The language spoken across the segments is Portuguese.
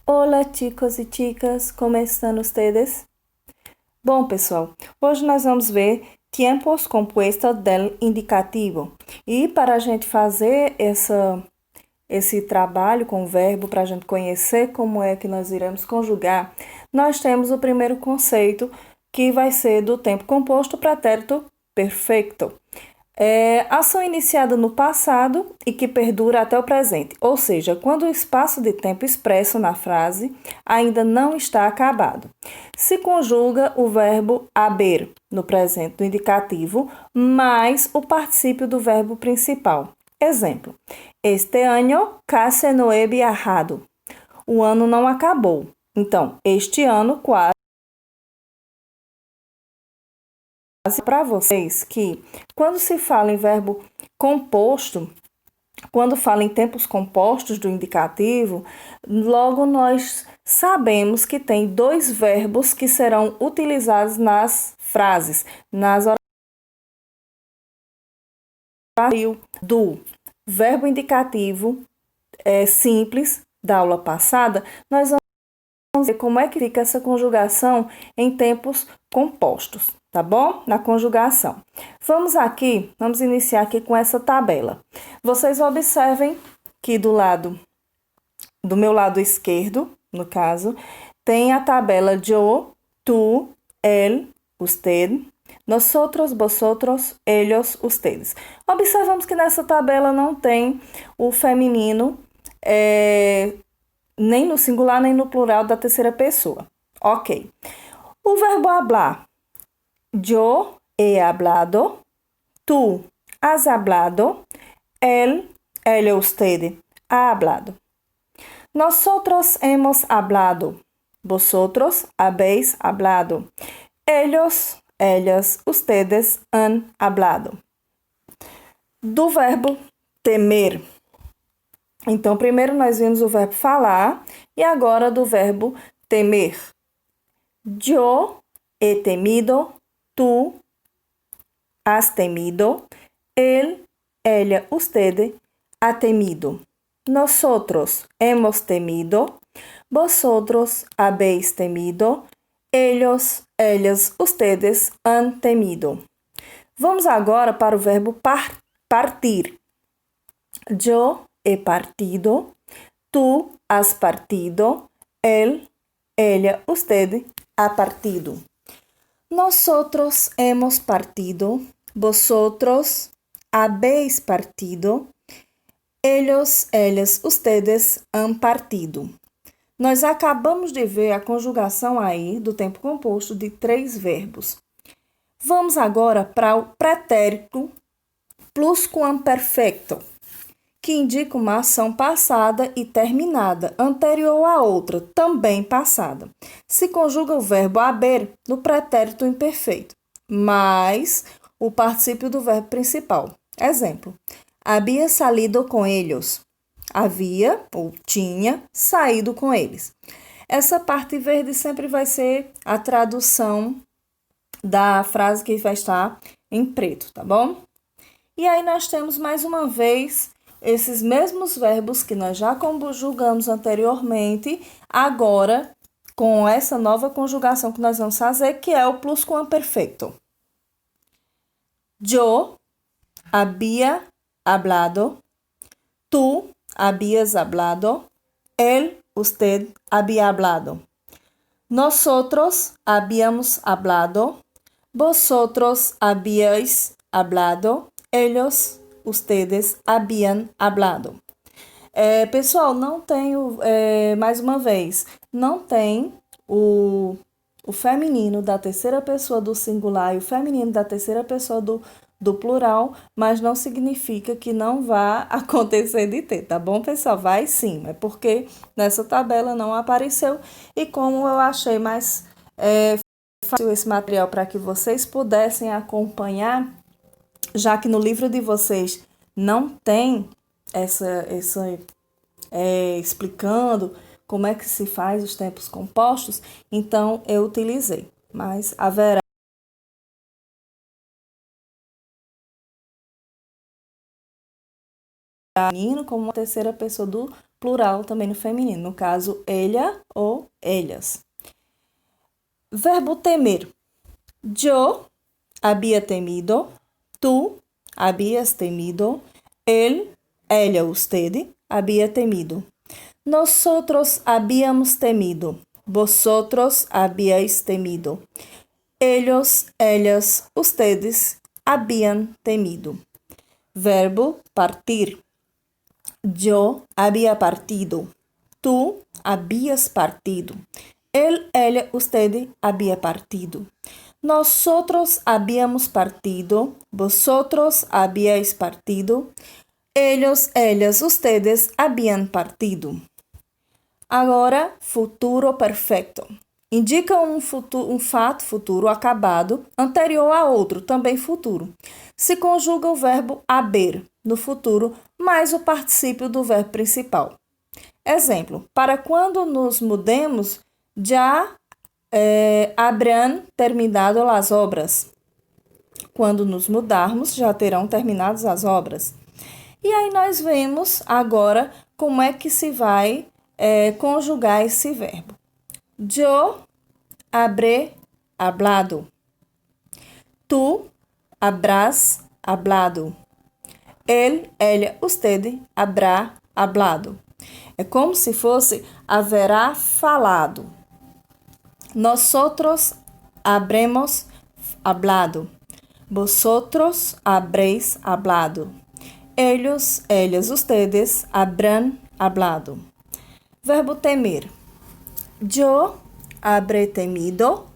Olá, chicos e chicas, como estão ustedes? Bom, pessoal, hoje nós vamos ver tiempos compuestos del indicativo. E para a gente fazer esse trabalho com o verbo, para a gente conhecer como é que nós iremos conjugar, nós temos o primeiro conceito, que vai ser do tempo composto pretérito perfeito. Ação iniciada no passado e que perdura até o presente, ou seja, quando o espaço de tempo expresso na frase ainda não está acabado. Se conjuga o verbo haber no presente do indicativo mais o particípio do verbo principal. Exemplo: Este ano casi no he viajado. O ano não acabou. Então, este ano quase para vocês que quando se fala em verbo composto, quando fala em tempos compostos do indicativo, logo nós sabemos que tem dois verbos que serão utilizados nas frases, nas orações do verbo indicativo simples da aula passada, nós vamos ver como é que fica essa conjugação em tempos compostos, tá bom? Na conjugação. Vamos iniciar aqui com essa tabela. Vocês observem que do meu lado esquerdo, no caso, tem a tabela yo, tu, él, usted, nosotros, vosotros, ellos, ustedes. Observamos que nessa tabela não tem o feminino, nem no singular, nem no plural da terceira pessoa. Ok. O verbo hablar. Yo he hablado. Tú has hablado. Él, usted ha hablado. Nosotros hemos hablado. Vosotros habéis hablado. Ellos, ellas, ustedes han hablado. Do verbo temer. Então, primeiro nós vimos o verbo falar e agora do verbo temer. Yo he temido, tú has temido, él, ella, usted ha temido. Nosotros hemos temido, vosotros habéis temido, ellos, ellas, ustedes han temido. Vamos agora para o verbo partir. Yo he partido, tú has partido, él, ella, usted ha partido. Nosotros hemos partido, vosotros habéis partido, ellos, ellas, ustedes han partido. Nós acabamos de ver a conjugação aí do tempo composto de 3 verbos. Vamos agora para o pretérito pluscuamperfecto, que indica uma ação passada e terminada, anterior à outra, também passada. Se conjuga o verbo haber no pretérito imperfeito, mais o particípio do verbo principal. Exemplo: había salido com eles. Havia ou tinha saído com eles. Essa parte verde sempre vai ser a tradução da frase que vai estar em preto, tá bom? E aí nós temos mais uma vez esses mesmos verbos que nós já conjugamos anteriormente, agora com essa nova conjugação que nós vamos fazer, que é o pluscuamperfecto. Yo había hablado, tú habías hablado, él, usted había hablado. Nosotros habíamos hablado, vosotros habíais hablado, ellos, ustedes habían hablado. Pessoal, não tem, mais uma vez, não tem o feminino da terceira pessoa do singular e o feminino da terceira pessoa do plural, mas não significa que não vá acontecer de ter, tá bom, pessoal? Vai sim, é porque nessa tabela não apareceu e como eu achei mais fácil esse material para que vocês pudessem acompanhar, já que no livro de vocês não tem explicando como é que se faz os tempos compostos, então eu utilizei, mas haverá menino como uma terceira pessoa do plural também no feminino, no caso, ella ou ellas. Verbo temer. Yo había temido, tú habías temido, él, ella, usted había temido. Nosotros habíamos temido, vosotros habíais temido. Ellos, ellas, ustedes habían temido. Verbo partir. Yo había partido, tú habías partido. Él, ella, usted había partido. Nosotros habíamos partido, vosotros habíais partido. Ellos, ellas, ustedes habían partido. Agora, futuro perfeito. Indica um fato futuro acabado anterior a outro, também futuro. Se conjuga o verbo haber no futuro mais o particípio do verbo principal. Exemplo, para quando nos mudemos, já habrán terminado as obras. Quando nos mudarmos, já terão terminado as obras. E aí nós vemos agora como é que se vai conjugar esse verbo. Yo habré hablado. Tú habrás hablado. Él, ella, usted habrá hablado. É como se fosse haverá falado. Nosotros habremos hablado. Vosotros habréis hablado. Ellos, ellas, ustedes habrán hablado. Verbo temer. Yo habré temido.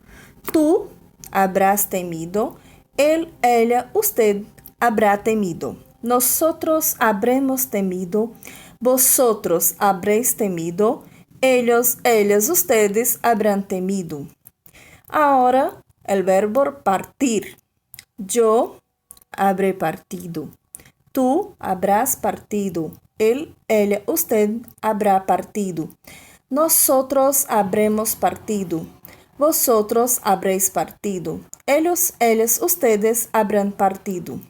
Tú habrás temido. Él, ella, usted habrá temido. Nosotros habremos temido. Vosotros habréis temido. Ellos, ellas, ustedes habrán temido. Ahora, el verbo partir. Yo habré partido. Tú habrás partido. Él, ella, usted habrá partido. Nosotros habremos partido. Vosotros habréis partido. Ellos, ellas, ustedes habrán partido.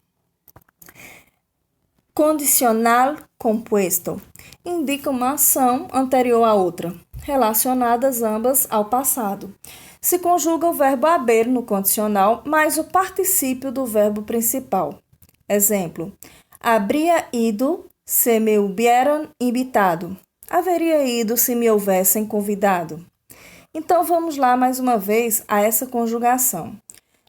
Condicional composto. Indica uma ação anterior à outra, relacionadas ambas ao passado. Se conjuga o verbo haber no condicional mais o particípio do verbo principal. Exemplo, habría ido se me hubieran invitado. Haveria ido se me houvessem convidado. Então, vamos lá mais uma vez a essa conjugação.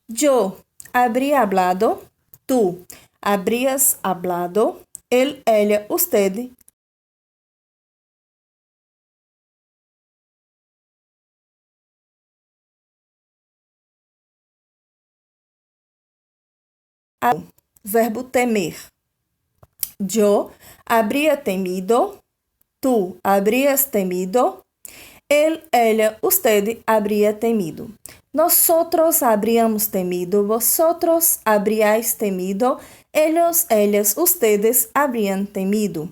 Yo habría hablado, tú habrías hablado, él, ella, usted verbo temer. Yo habría temido, tú habrías temido, él, ella, usted habría temido. Nosotros habríamos temido, vosotros habríais temido, ellos, ellas, ustedes habrían temido.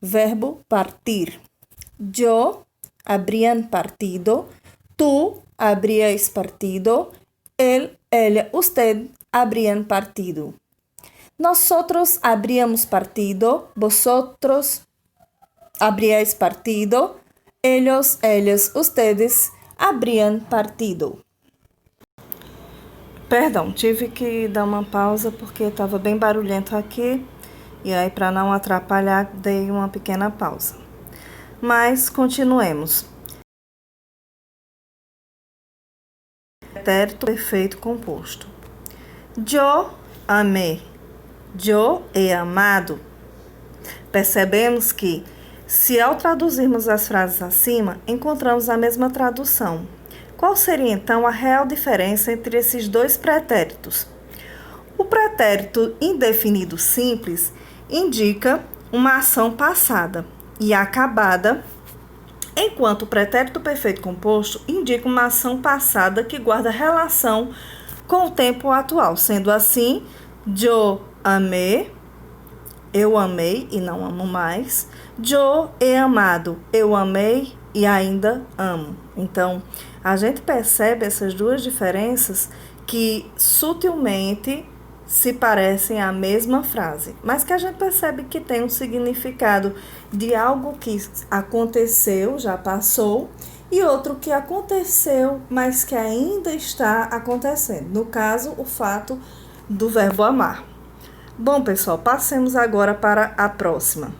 Verbo partir. Yo habrían partido, tú habríais partido, él, ella, usted habrían partido. Nosotros habríamos partido, vosotros habríais partido, ellos, ellas, ustedes habrían partido. Perdão, tive que dar uma pausa porque estava bem barulhento aqui e aí para não atrapalhar dei uma pequena pausa. Mas continuemos. Pretérito perfeito composto. Yo amé. Yo he amado. Percebemos que, se ao traduzirmos as frases acima, encontramos a mesma tradução. Qual seria então a real diferença entre esses dois pretéritos? O pretérito indefinido simples indica uma ação passada e acabada, enquanto o pretérito perfeito composto indica uma ação passada que guarda relação com o tempo atual. Sendo assim, yo amé, eu amei e não amo mais. Yo he amado, eu amei e ainda amo. Então, a gente percebe essas duas diferenças que sutilmente se parecem a mesma frase, mas que a gente percebe que tem um significado de algo que aconteceu, já passou, e outro que aconteceu, mas que ainda está acontecendo. No caso, o fato do verbo amar. Bom, pessoal, passemos agora para a próxima.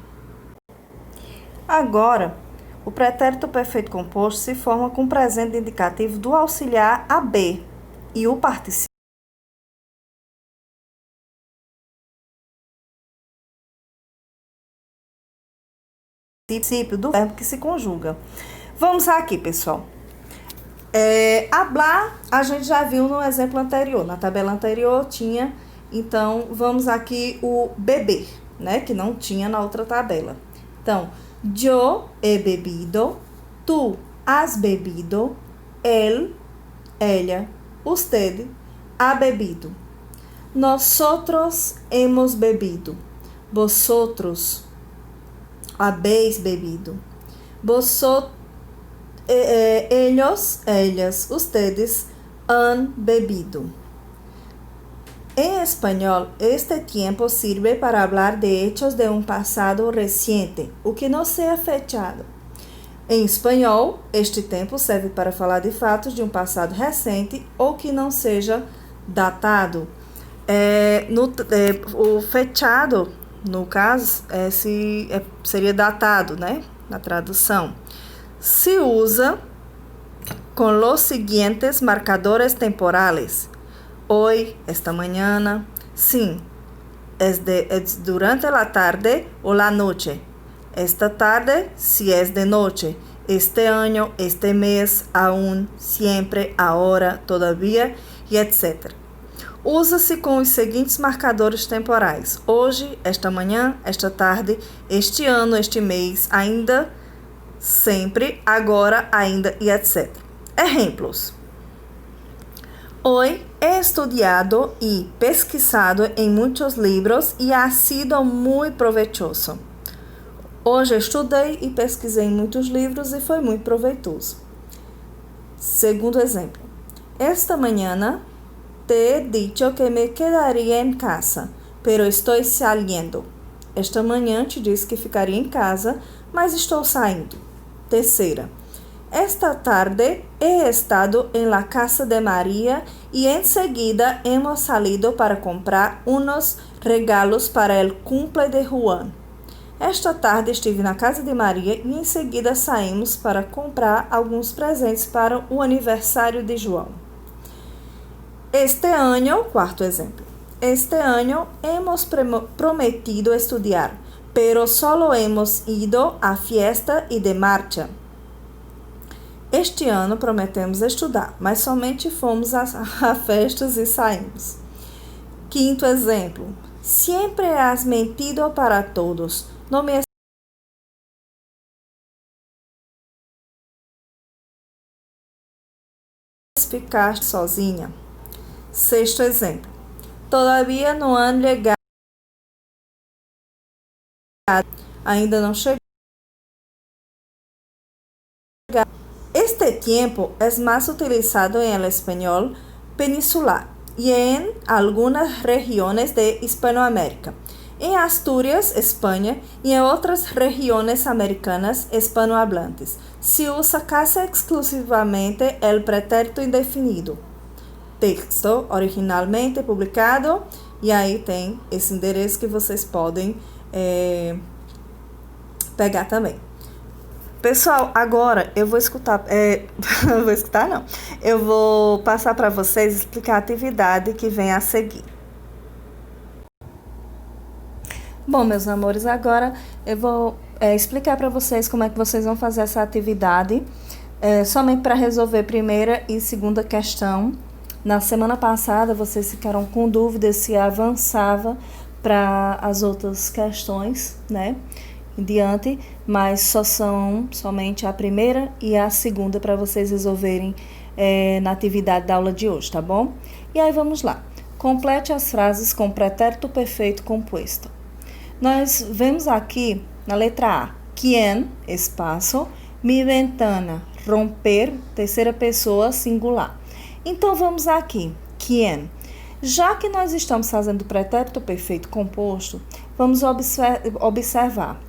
Agora, o pretérito perfeito composto se forma com o presente indicativo do auxiliar AB e o participio do verbo que se conjuga. Vamos aqui, pessoal. Hablar, a gente já viu no exemplo anterior, na tabela anterior tinha, então vamos aqui o beber, né, que não tinha na outra tabela. Então, yo he bebido, tú has bebido, él, ella, usted ha bebido. Nosotros hemos bebido, vosotros habéis bebido, ellos, ellas, ustedes han bebido. En español, este tiempo sirve para hablar de hechos de un pasado reciente, o que não sea fechado. Em espanhol, este tempo serve para falar de fatos de um passado recente ou que não seja datado. O fechado, no caso, seria datado, né? Na tradução. Se usa com los siguientes marcadores temporales. Hoy, esta mañana, sim, es durante la tarde o la noche. Esta tarde, si es de noche. Este año, este mes, aún, siempre, ahora, todavía e etc. Usa-se com os seguintes marcadores temporais. Hoje, esta manhã, esta tarde, este ano, este mês, ainda, sempre, agora, ainda e etc. Ejemplos. Hoy he estudiado y pesquisado en muchos libros y ha sido muy provechoso. Hoje estudei e pesquisei em muitos livros e foi muito proveitoso. Segundo exemplo. Esta mañana te he dicho que me quedaría en casa, pero estoy saliendo. Esta manhã te disse que ficaria em casa, mas estou saindo. Terceira. Esta tarde he estado en la casa de María y enseguida hemos salido para comprar unos regalos para el cumple de Juan. Esta tarde estive na casa de Maria e em seguida saímos para comprar alguns presentes para o aniversário de João. Este año, quarto exemplo. Este año hemos prometido estudiar, pero solo hemos ido a fiesta y de marcha. Este ano prometemos estudar, mas somente fomos a festas e saímos. Quinto exemplo. Siempre has mentido para todos. No me ficaste sozinha. Sexto exemplo. Todavía no han llegado. Ainda não chegou. Este tiempo es más utilizado en el español peninsular y en algunas regiones de Hispanoamérica, en Asturias, España y en otras regiones americanas hispanohablantes. Se usa casi exclusivamente el pretérito indefinido. Texto originalmente publicado, e aí tem esse endereço que vocês podem pegar também. Pessoal, agora eu vou escutar, eu vou passar para vocês explicar a atividade que vem a seguir. Bom, meus amores, agora eu vou explicar para vocês como é que vocês vão fazer essa atividade, somente para resolver primeira e segunda questão. Na semana passada, vocês ficaram com dúvidas se avançava para as outras questões, né? Em diante, mas só são somente a primeira e a segunda para vocês resolverem na atividade da aula de hoje, tá bom? E aí vamos lá. Complete as frases com pretérito perfeito composto. Nós vemos aqui na letra A, quien, espaço, mi ventana, romper, terceira pessoa singular. Então vamos aqui, quien. Já que nós estamos fazendo o pretérito perfeito composto, vamos observar.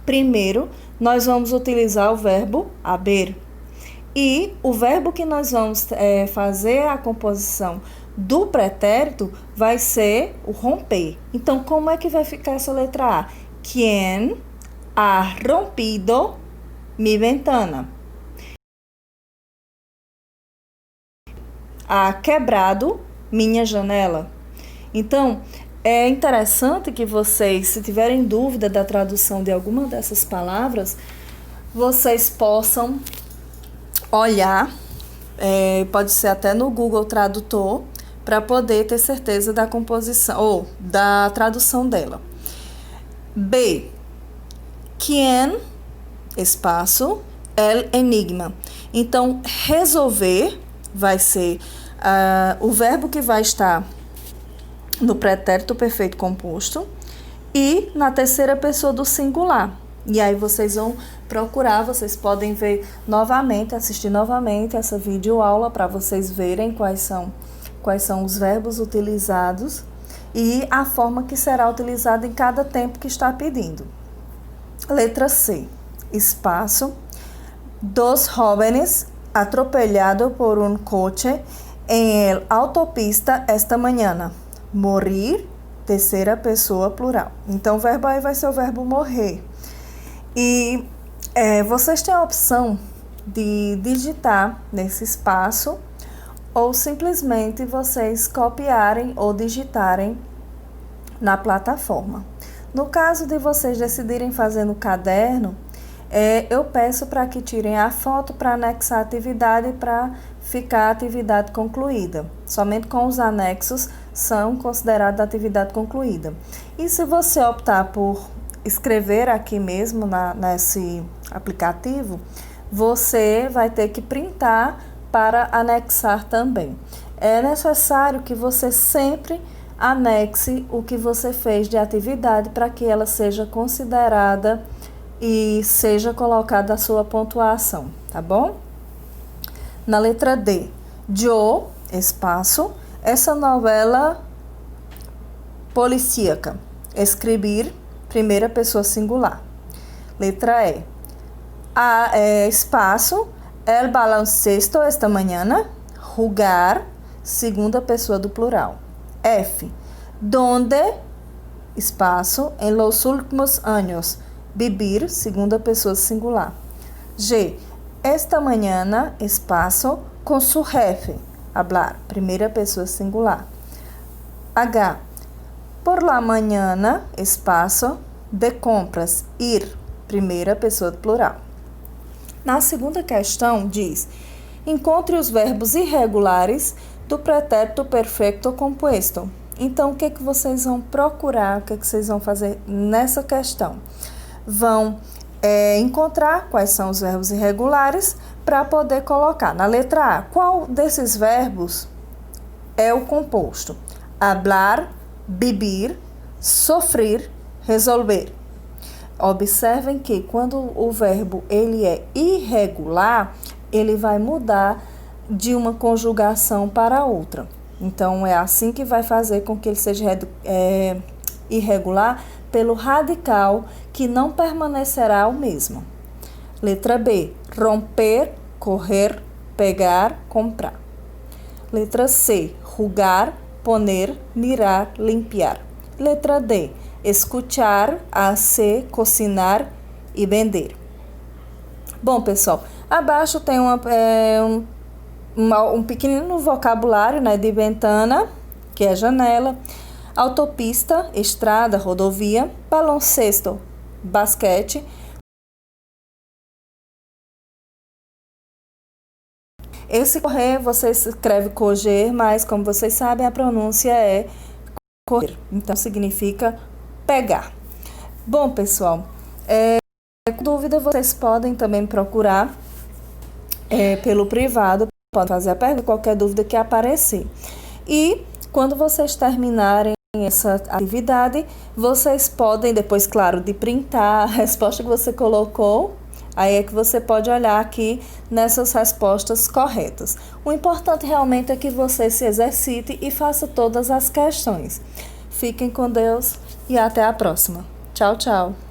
Primeiro, nós vamos utilizar o verbo haber. E o verbo que nós vamos fazer a composição do pretérito vai ser o romper. Então, como é que vai ficar essa letra A? Quien ha rompido mi ventana? Ha quebrado minha janela. Então, é interessante que vocês, se tiverem dúvida da tradução de alguma dessas palavras, vocês possam olhar, pode ser até no Google Tradutor, para poder ter certeza da composição ou da tradução dela. B. Quien, espaço, el enigma. Então, resolver vai ser o verbo que vai estar no pretérito perfeito composto e na terceira pessoa do singular. E aí vocês vão procurar, vocês podem ver novamente, assistir novamente essa videoaula para vocês verem quais são os verbos utilizados e a forma que será utilizada em cada tempo que está pedindo. Letra C. Espaço. Dos jóvenes atropellado por un coche en el autopista esta mañana. Morir, terceira pessoa plural. Então, o verbo aí vai ser o verbo morrer. E vocês têm a opção de digitar nesse espaço ou simplesmente vocês copiarem ou digitarem na plataforma. No caso de vocês decidirem fazer no caderno, eu peço para que tirem a foto para anexar a atividade para ficar a atividade concluída. Somente com os anexos são consideradas atividade concluída. E se você optar por escrever aqui mesmo nesse aplicativo, você vai ter que printar para anexar também. É necessário que você sempre anexe o que você fez de atividade para que ela seja considerada e seja colocada a sua pontuação, tá bom? Na letra D, yo, espaço, essa novela policíaca, escrever, primeira pessoa singular. Letra E, espaço, el baloncesto esta mañana, jugar, segunda pessoa do plural. F, donde, espaço, en los últimos años, vivir, segunda pessoa singular. G, esta mañana, espaço, con su jefe, hablar, primeira pessoa singular. H, por la mañana, espaço, de compras, ir, primeira pessoa do plural. Na segunda questão, diz, encontre os verbos irregulares do pretérito perfeito composto. Então, o que vocês vão procurar, o que vocês vão fazer nessa questão? Vão encontrar quais são os verbos irregulares para poder colocar. Na letra A, qual desses verbos é o composto? Hablar, vivir, sofrer, resolver. Observem que quando o verbo ele é irregular, ele vai mudar de uma conjugação para outra. Então, é assim que vai fazer com que ele seja irregular pelo radical que não permanecerá o mesmo. Letra B, romper, correr, pegar, comprar. Letra C, jugar, poner, mirar, limpiar. Letra D, escuchar, hacer, cocinar e vender. Bom, pessoal, abaixo tem um pequenino vocabulário, né, de ventana, que é janela, autopista, estrada, rodovia, baloncesto, basquete. Esse correr, você escreve correr, mas como vocês sabem, a pronúncia é correr. Então, significa pegar. Bom, pessoal, com dúvida, vocês podem também procurar pelo privado, podem fazer a pergunta, qualquer dúvida que aparecer. E, quando vocês terminarem essa atividade, vocês podem, depois, claro, de printar a resposta que você colocou, Aí é que você pode olhar aqui nessas respostas corretas. O importante realmente é que você se exercite e faça todas as questões. Fiquem com Deus e até a próxima. Tchau, tchau.